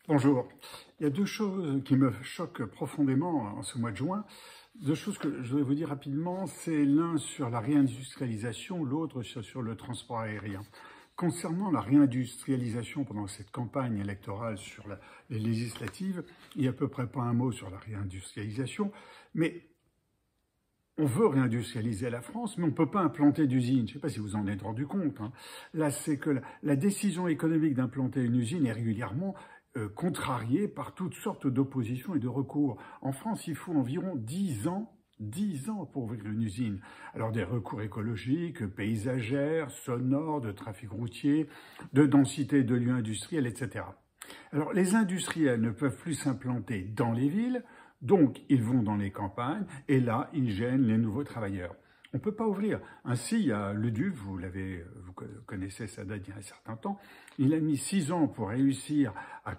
Bonjour. Il y a deux choses qui me choquent profondément en ce mois de juin. Deux choses que je voudrais vous dire rapidement, c'est l'un sur la réindustrialisation, l'autre sur le transport aérien. Concernant la réindustrialisation pendant cette campagne électorale sur les législatives, il n'y a à peu près pas un mot sur la réindustrialisation, mais on veut réindustrialiser la France, mais on ne peut pas implanter d'usine. Je ne sais pas si vous en êtes rendu compte. Là, c'est que la décision économique d'implanter une usine est régulièrement contrariée par toutes sortes d'oppositions et de recours. En France, il faut environ 10 ans pour ouvrir une usine. Alors des recours écologiques, paysagères, sonores, de trafic routier, de densité de lieux industriels, etc. Alors les industriels ne peuvent plus s'implanter dans les villes, donc ils vont dans les campagnes et là ils gênent les nouveaux travailleurs. On ne peut pas ouvrir. Ainsi, il y a le DUF, vous connaissez, ça date d'il y a un certain temps, il a mis 6 ans pour réussir à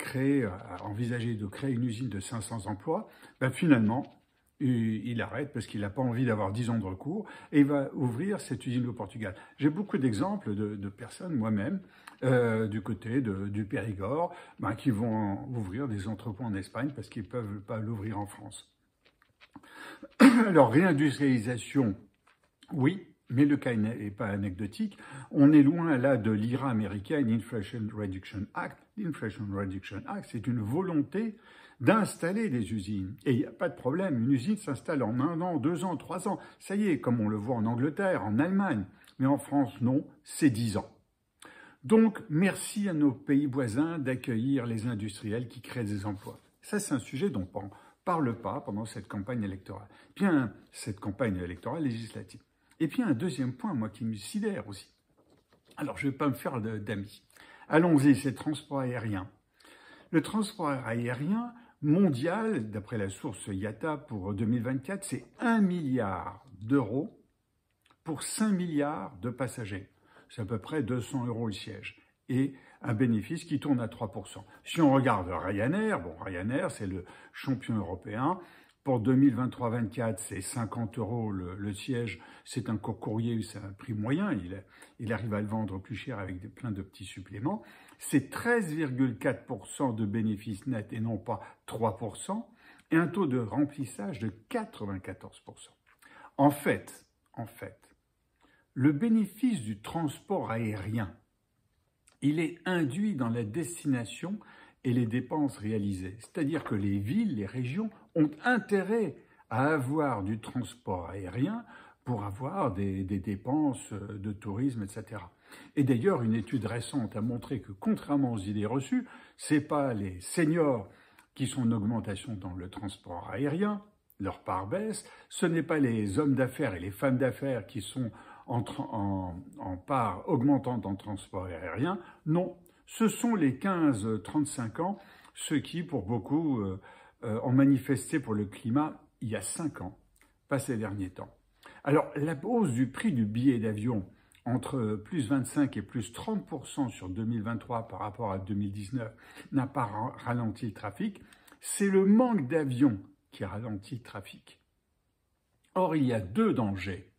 envisager de créer une usine de 500 emplois. Finalement, il arrête parce qu'il n'a pas envie d'avoir 10 ans de recours et il va ouvrir cette usine au Portugal. J'ai beaucoup d'exemples de personnes, moi-même, du côté du Périgord, qui vont ouvrir des entrepôts en Espagne parce qu'ils ne peuvent pas l'ouvrir en France. Alors, réindustrialisation, oui, mais le cas n'est pas anecdotique. On est loin là de l'IRA américain, l'Inflation Reduction Act. L'Inflation Reduction Act, c'est une volonté d'installer des usines. Et il n'y a pas de problème, une usine s'installe en 1 an, 2 ans, 3 ans. Ça y est, comme on le voit en Angleterre, en Allemagne. Mais en France, non, c'est 10 ans. Donc, merci à nos pays voisins d'accueillir les industriels qui créent des emplois. Ça, c'est un sujet dont on ne parle pas pendant cette campagne électorale. Bien, cette campagne électorale législative. Et puis, un deuxième point, moi, qui me sidère aussi. Alors, je ne vais pas me faire d'amis. Allons-y, c'est le transport aérien. Le transport aérien mondial, d'après la source IATA pour 2024, c'est 1 milliard d'euros pour 5 milliards de passagers. C'est à peu près 200 € le siège. Et un bénéfice qui tourne à 3%. Si on regarde Ryanair, Ryanair, c'est le champion européen. Pour 2023-24, c'est 50 € le siège. C'est un courrier, c'est un prix moyen. Il arrive à le vendre plus cher avec plein de petits suppléments. C'est 13,4% de bénéfices nets et non pas 3%. Et un taux de remplissage de 94%. En fait, le bénéfice du transport aérien, il est induit dans la destination et les dépenses réalisées. C'est-à-dire que les villes, les régions ont intérêt à avoir du transport aérien pour avoir des dépenses de tourisme, etc. Et d'ailleurs, une étude récente a montré que, contrairement aux idées reçues, ce n'est pas les seniors qui sont en augmentation dans le transport aérien, leur part baisse, ce n'est pas les hommes d'affaires et les femmes d'affaires qui sont en part augmentante dans le transport aérien, non. Ce sont les 15-35 ans, ceux qui, pour beaucoup, ont manifesté pour le climat il y a 5 ans, pas ces derniers temps. Alors, la hausse du prix du billet d'avion entre plus 25 et plus 30% sur 2023 par rapport à 2019 n'a pas ralenti le trafic. C'est le manque d'avions qui ralentit le trafic. Or, il y a 2 dangers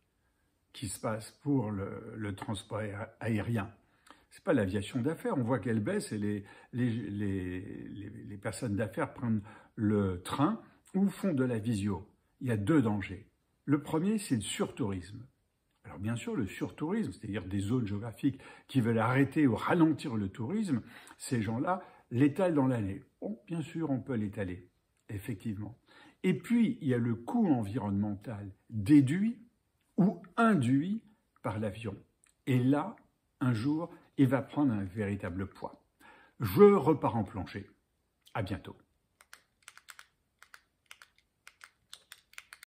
qui se passent pour le transport aérien. Ce n'est pas l'aviation d'affaires, on voit qu'elle baisse et les personnes d'affaires prennent le train ou font de la visio. Il y a 2 dangers. Le premier, c'est le surtourisme. Alors bien sûr, le surtourisme, c'est-à-dire des zones géographiques qui veulent arrêter ou ralentir le tourisme, ces gens-là l'étalent dans l'année. Bon, bien sûr, on peut l'étaler, effectivement. Et puis, il y a le coût environnemental déduit ou induit par l'avion. Et là, un jour, il va prendre un véritable poids. Je repars en plongée. À bientôt.